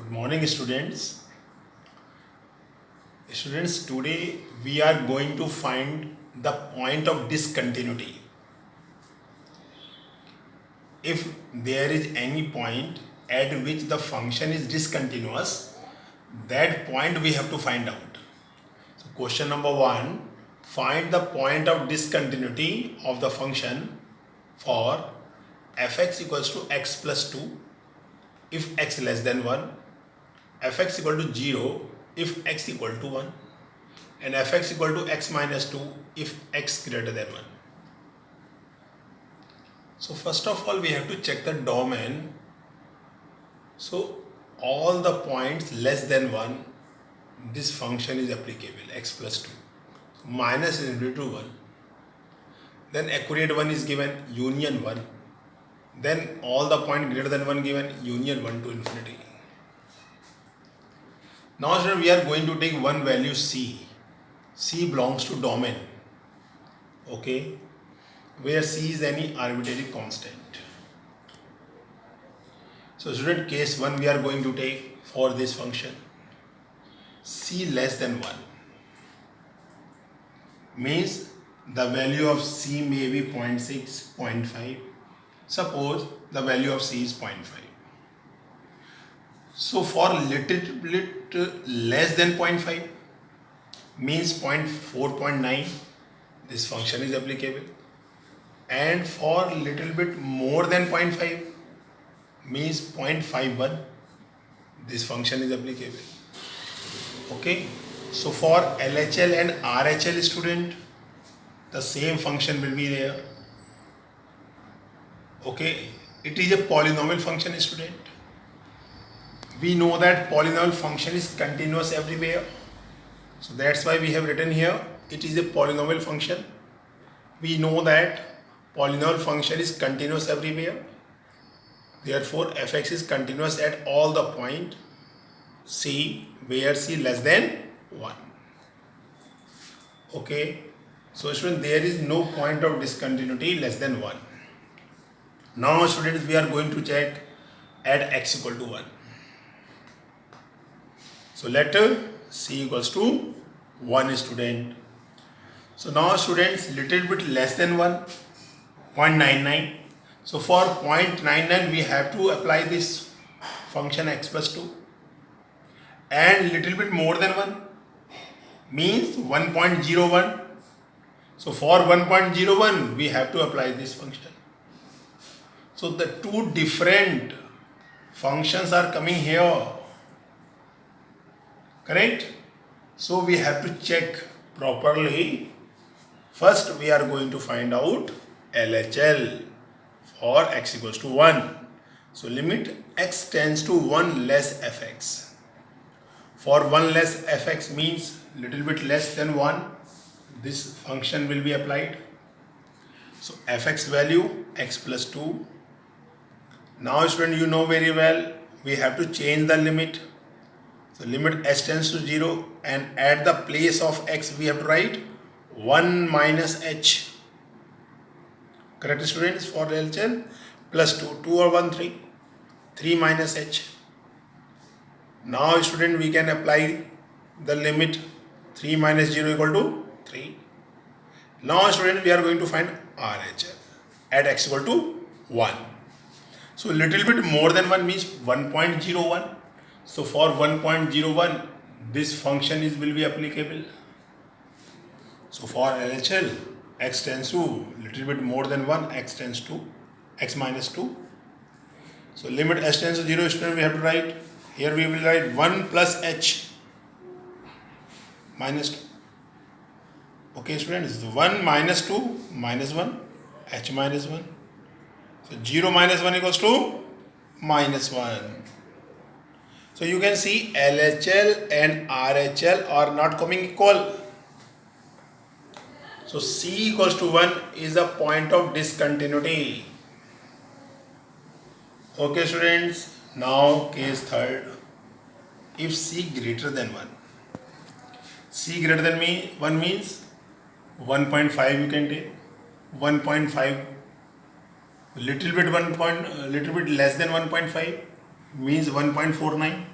Good morning, students. Students, today we are going to find the point of discontinuity. If there is any point at which the function is discontinuous, that point we have to find out. So, question number 1, find the point of discontinuity of the function for fx equals to x plus 2 if x less than 1, fx equal to 0 if x equal to 1, and fx equal to x minus 2 if x greater than 1. So first of all we have to check the domain. So all the points less than 1, this function is applicable, x plus 2. So minus is equal to 1. Then accurate 1 is given, union 1. Then all the point greater than 1 given, union 1 to infinity. Now sir, we are going to take one value c. C belongs to domain, okay, where c is any arbitrary constant. So student, case 1 we are going to take for this function. C less than 1 means the value of c may be 0.6, 0.5. Suppose the value of c is 0.5. So for little bit less than 0.5 means 0.4, 0.9, this function is applicable. And for little bit more than 0.5 means 0.51, this function is applicable. Okay. So for LHL and RHL student, the same function will be there. Okay. It is a polynomial function, student. We know that polynomial function is continuous everywhere. So that's why we have written here, it is a polynomial function. We know that polynomial function is continuous everywhere. Therefore, fx is continuous at all the point c where c less than 1. Okay. So students, there is no point of discontinuity less than 1. Now students, we are going to check at x equal to 1. So let c equals to 1 student. So now students, little bit less than 1, 0.99. So for 0.99 we have to apply this function x plus 2. And little bit more than 1 means 1.01. So for 1.01 we have to apply this function. So the two different functions are coming here. Correct? So we have to check properly. First we are going to find out LHL for x equals to 1. So limit x tends to 1 less fx. For 1 less fx means little bit less than 1. This function will be applied. So fx value x plus 2. Now student, you know very well we have to change the limit. So limit s tends to 0, and at the place of x we have to write 1 minus h. Correct students? For LHL plus 2. 2 or 1, 3. 3 minus h. Now student, we can apply the limit 3 minus 0 equal to 3. Now student, we are going to find RHL at x equal to 1. So little bit more than 1 means 1.01. So for 1.01 this function will be applicable. So for LHL, x tends to little bit more than 1, x tends to x minus 2. So limit s tends to 0, student, we have to write, here we will write 1 plus h minus 2. Okay students, 1 minus 2 minus 1, h minus 1. So 0 minus 1 equals to minus 1. So you can see LHL and RHL are not coming equal. So c equals to 1 is a point of discontinuity. Okay students, now case 3rd. If c greater than 1. C greater than 1 means 1.5 you can take. 1.5, little bit less than 1.5 means 1.49.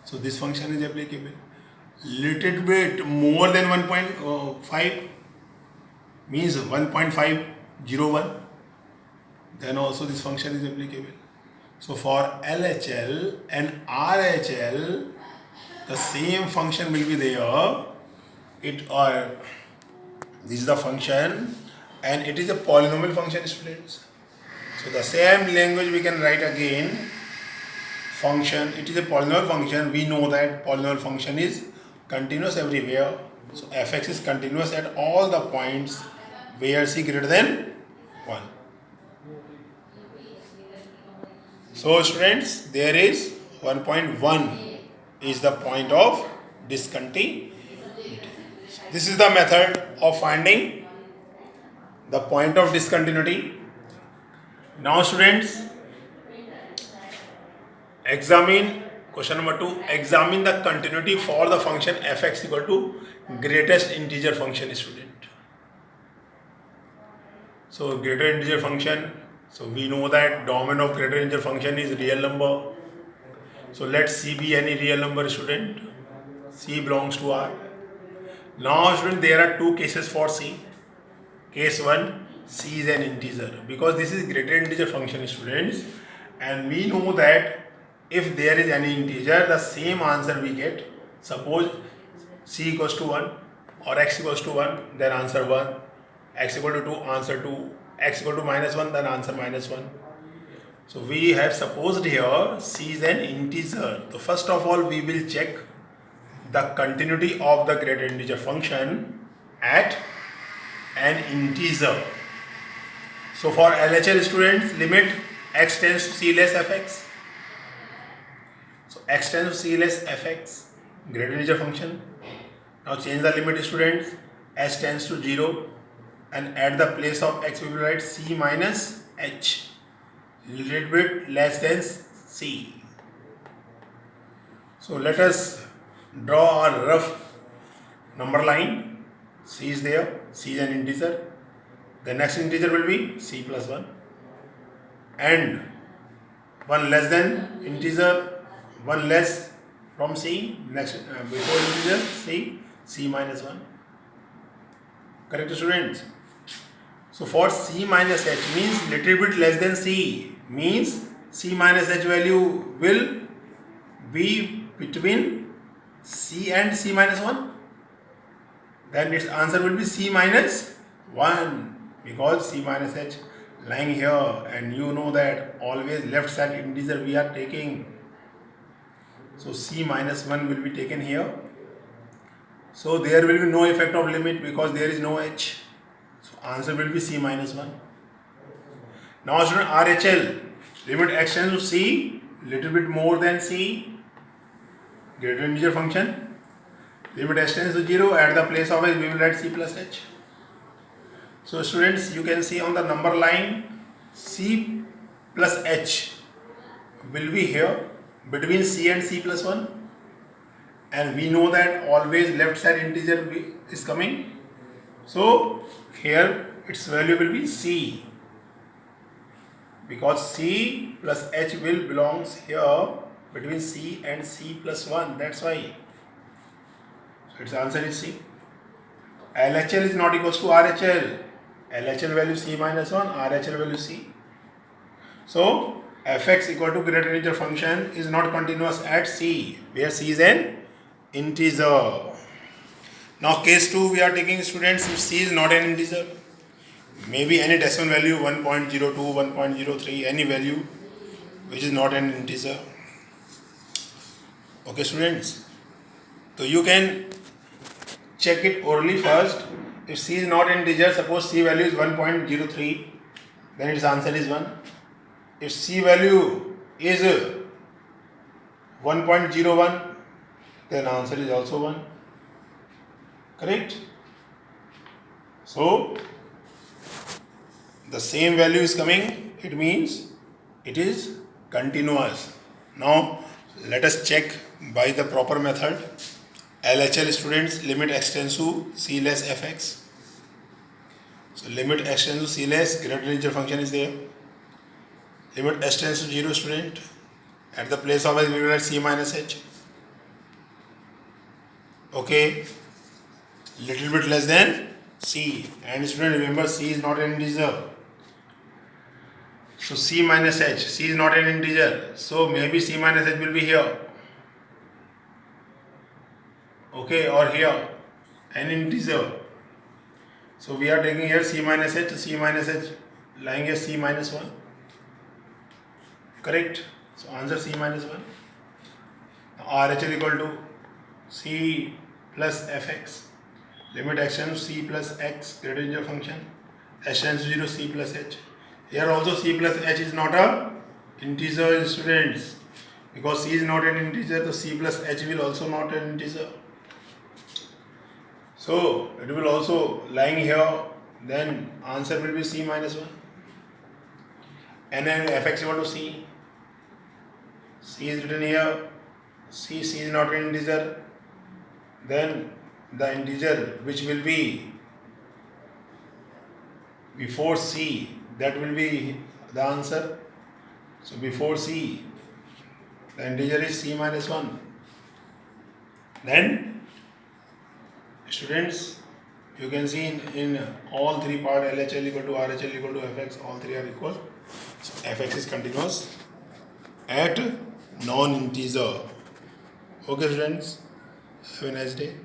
So this function is applicable. Little bit more than 1.5 means 1.501, then also this function is applicable. So for LHL and RHL, the same function will be there. This is the function, and it is a polynomial function, students. So the same language we can write again. Function, it is a polynomial function. We know that polynomial function is continuous everywhere. So fx is continuous at all the points where c greater than 1. So students, there is 1.1 is the point of discontinuity. This is the method of finding the point of discontinuity. Now students, examine question number 2. Examine the continuity for the function fx equal to greatest integer function, student. So greater integer function. So we know that domain of greater integer function is real number. So let C be any real number, student. C belongs to R. Now student, there are two cases for C. Case 1, C is an integer, because this is greater integer function, students, and we know that if there is any integer, the same answer we get. Suppose C equals to 1 or x equals to 1, then answer 1. X equal to 2, answer 2. X equal to -1, then answer -1. So we have supposed here C is an integer. So first of all, we will check the continuity of the greater integer function at an integer. So for LHL students, limit x tends to c less fx. So x tends to c less fx, greater integer function. Now change the limit, students. S tends to 0, and at the place of x we will write c minus h, little bit less than c. So let us draw a rough number line. C is there, c is an integer. The next integer will be c plus 1, and 1 less than integer, 1 less from c, next before integer c minus 1. Correct, students? So for c minus h means little bit less than c, means c minus h value will be between c and c minus 1. Then its answer will be c minus 1, because c minus h lying here, and you know that always left side integer we are taking. So c minus 1 will be taken here. So there will be no effect of limit because there is no h. So answer will be c minus 1. Now student, RHL, limit x tends to c, little bit more than c, greater integer function. Limit h tends to 0, at the place of h we will write c plus h. So students, you can see on the number line c plus h will be here between c and c plus 1, and we know that always left side integer is coming. So here its value will be c, because c plus h will belongs here between c and c plus 1. That's why. So its answer is c. LHL is not equals to RHL. LHL value c minus 1, RHL value c. So fx equal to greater integer function is not continuous at c, where c is an integer. Now case 2 we are taking, students, if c is not an integer, maybe any decimal value 1.02, 1.03, any value which is not an integer. Okay students, so you can check it orally first. If c is not an integer, suppose c value is 1.03, then its answer is 1. If c value is 1.01, then answer is also 1. Correct? So the same value is coming, it means it is continuous. Now let us check by the proper method. LHL students, limit x tends to c less fx. So limit x tends to c less, greater integer function is there. Limit h tends to 0, student. At the place of h we will write c minus h. Okay, little bit less than c. And student, remember c is not an integer. So c minus h, c is not an integer. So maybe c minus h will be here. Okay, or here, an integer. So we are taking here c minus h lying here c minus 1. Correct? So answer c minus 1. RHL equal to c plus fx. Limit x tends to c plus x greater than your function. H tends to 0, c plus h. Here also c plus h is not a integer, students. Because c is not an integer, so c plus h will also not an integer. So it will also lying here, then answer will be c minus 1. And then fx equal to c. C is written here. C is not an integer. Then the integer which will be before c, that will be the answer. So before c, the integer is c minus 1. Then students, you can see in all three parts, LHL equal to RHL equal to fx, all three are equal. So fx is continuous at non-integer. Okay students, have a nice day.